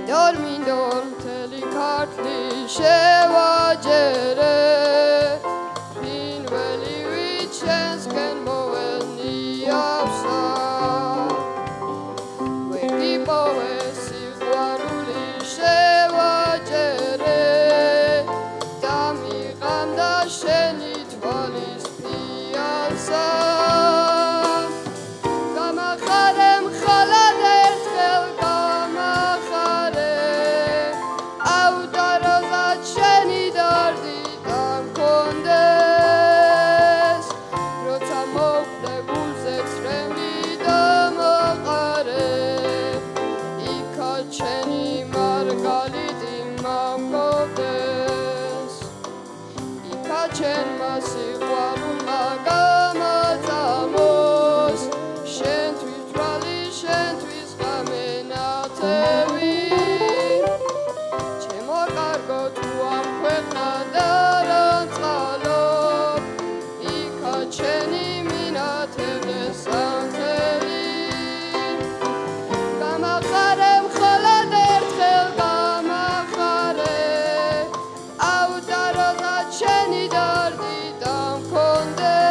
მინდორ მთელი ქართლი შევაჯერე ფრინველი ვით შენსკენ მოველნიავსა ვერ გიპოვე სიყვარული შევაჯერე და მიყამდა შენი თვალის ფიალსა გამახარე მხოლოდ ერთხელ გამახარე აუდაროზად შენი დარდი დამქონდეს როცა მოხვდე გულზე წრემლი დამაყარე იქა ჩემი მარგალიტი მამკობდეს იქა ჩემმა სიყვარულმა გამაწამოს შენთვის თვალი შენთვის გამენათევი ჩემო კარგო თუ ამ ქვეყნად არ ანწყალობ იქა ჩემი მინათევდეს ანთელი გამახარე მხოლოდ ერთხელ გამახარე აუდაროზად შენი დარდი დამქონდეს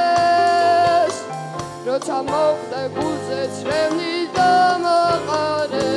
როცა მოხვდე გულზე წრემლი დამაყარე